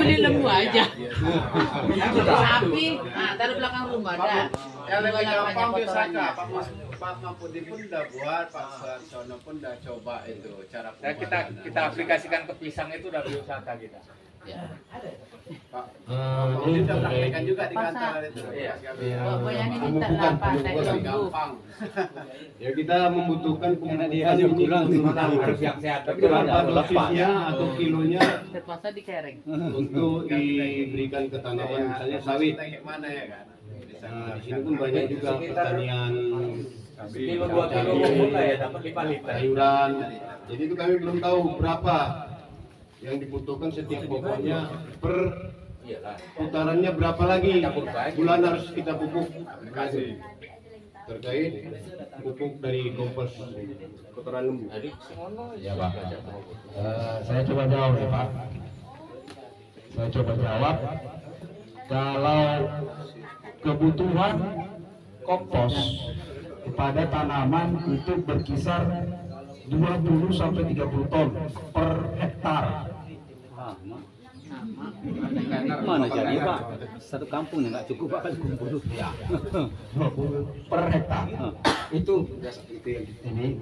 beli lembu aja. Sapi, nah taruh belakang rumah dah. Yang lebih gampang biasa Pak Mahfudin pun udah buat, Pak Sarsono pun udah coba itu cara Nah, kita aplikasikan ke pisang itu udah biosaka kita. Pak Mahfudin udah praktekkan juga di kantor itu. Iya. Pokoknya ini minta lah pakai Lebih lembu. gampang. Ya kita membutuhkan Dia aja kurang harus yang sehat. Tapi berapa dosisnya atau kilonya Terpaksa dikereng. untuk diberikan ke tanaman misalnya sawit. Kayak mana ya kan? Nah, di sini pun banyak juga pertanian Kilo 2 kilo rumput lah ya dapat 5 liter. sayuran. Jadi itu kami belum tahu berapa yang dibutuhkan setiap pokoknya per Iyalah. putarannya berapa lagi bulan harus kita pupuk terkait pupuk dari kompos kotoran lembu. Ya Pak. Saya coba jawab ya Pak. Saya coba jawab. Kalau kebutuhan kompos kepada tanaman itu berkisar 20 sampai 30 ton per hektar. Mana jadi Pak? Satu kampung nggak cukup Pak kumpul. Ya. 20 per hektar. Itu ini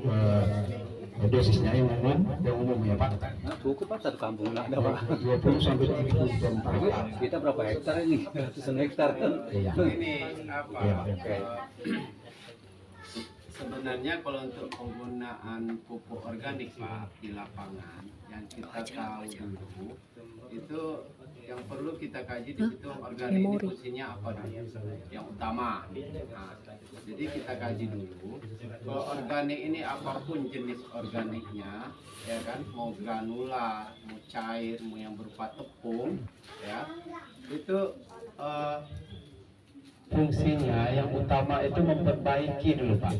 dosisnya yang umum ya Pak. Cukup Pak satu kampung nggak ada Pak. 20 sampai 30 ton per hektar. Kita berapa hektar ini? Ratusan hektar kan? Iya. Ini apa? Iya. Sebenarnya kalau untuk penggunaan pupuk organik Pak di lapangan yang kita tahu dulu itu yang perlu kita kaji di situ organik ini fungsinya apa dulu yang utama. Nah, jadi kita kaji dulu kalau organik ini apapun jenis organiknya ya kan, mau granula, mau cair, mau yang berupa tepung ya itu fungsinya yang utama itu memperbaiki dulu Pak,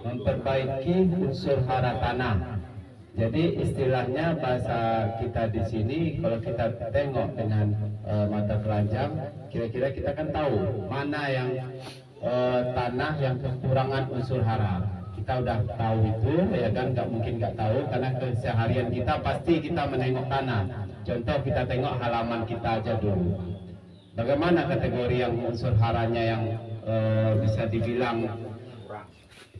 memperbaiki unsur hara tanah. Jadi istilahnya bahasa kita di sini kalau kita tengok dengan mata telanjang, kira-kira kita kan tahu mana yang tanah yang kekurangan unsur hara. Kita udah tahu itu ya kan, nggak mungkin nggak tahu karena keseharian kita pasti kita menengok tanah. Contoh kita tengok halaman kita aja dulu. Bagaimana kategori yang unsur haranya yang bisa dibilang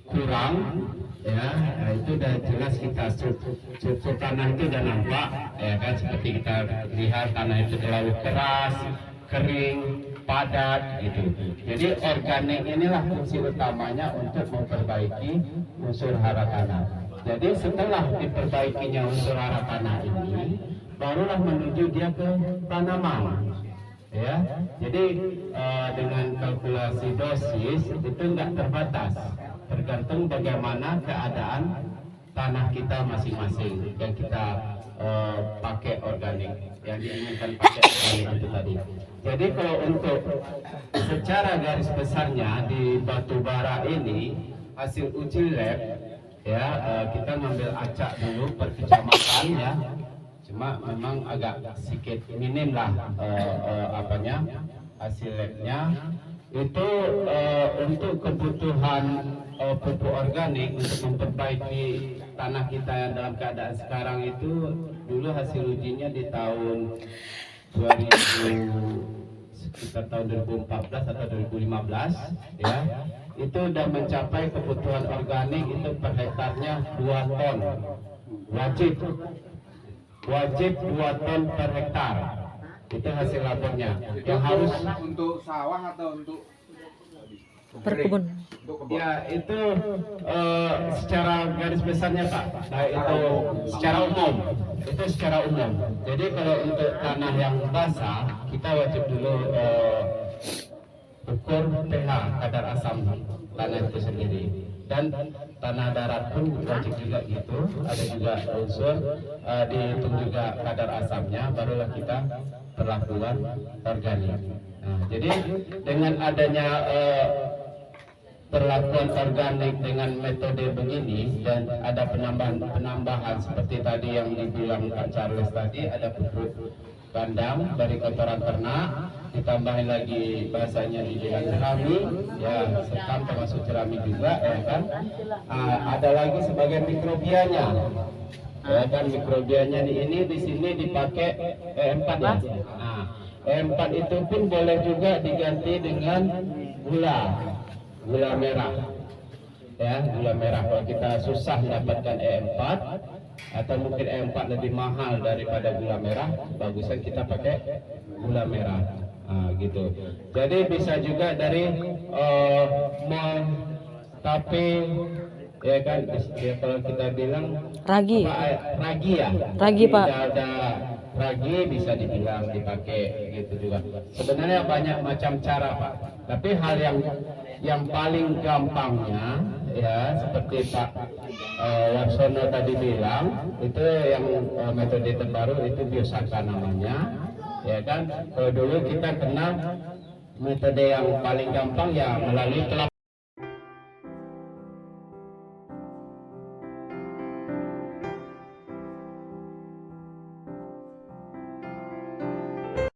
kurang ya, nah itu udah jelas kita struktur tanah itu udah nampak ya kan, seperti kita lihat tanah itu terlalu keras, kering, padat gitu. Jadi organik inilah fungsi utamanya untuk memperbaiki unsur hara tanah. Jadi setelah diperbaikinya unsur hara tanah ini, barulah menuju dia ke tanaman. Ya, jadi dengan kalkulasi dosis itu enggak terbatas, tergantung bagaimana keadaan tanah kita masing-masing yang kita pakai organik, yang diinginkan pakai organik itu tadi. Jadi kalau untuk secara garis besarnya di batu bara ini hasil uji lab ya, kita ngambil acak dulu per kecamatan ya. Cuma memang agak sedikit minim lah hasil labnya itu untuk kebutuhan pupuk organik untuk memperbaiki tanah kita yang dalam keadaan sekarang itu dulu hasil ujinya di tahun 2014 atau 2015 ya, itu udah mencapai kebutuhan organik itu per hektarnya 2 ton wajib 2 ton per hektar. Itu hasil labornya yang harus Untuk sawah atau untuk Perkebun. ya itu secara garis besarnya Pak, baik itu secara umum, itu secara umum. Jadi kalau untuk tanah yang basah kita wajib dulu ukur pH, kadar asam tanah itu sendiri, dan tanah darat pun wajib juga gitu, ada juga unsur dihitung juga kadar asamnya, barulah kita perlakuan organik. Nah, jadi dengan adanya perlakuan organik dengan metode begini dan ada penambahan seperti tadi yang dibilang Pak Charles tadi, ada pupuk kandang dari kotoran ternak, ditambahin lagi bahasanya dibilang jerami ya, sekam termasuk jerami juga ya kan, ada lagi sebagai mikrobianya ya kan, mikrobianya ini di sini dipakai 4 ya. Nah, E4 itu pun boleh juga diganti dengan gula merah. Ya, gula merah. Kalau kita susah mendapatkan E4 atau mungkin E4 lebih mahal daripada gula merah, bagusan kita pakai gula merah. Gitu. Jadi bisa juga dari tape, ya kan, ya, kalau kita bilang Ragi. ragi ya. Ragi, Pak. Ada ragi bisa dibilang dipakai gitu juga. Sebenarnya banyak macam cara, Pak. Tapi hal yang paling gampangnya ya seperti Pak Warsono tadi bilang, itu yang metode terbaru itu biosaka namanya. Ya kan, kalau dulu kita kenal metode yang paling gampang ya melalui kelapa.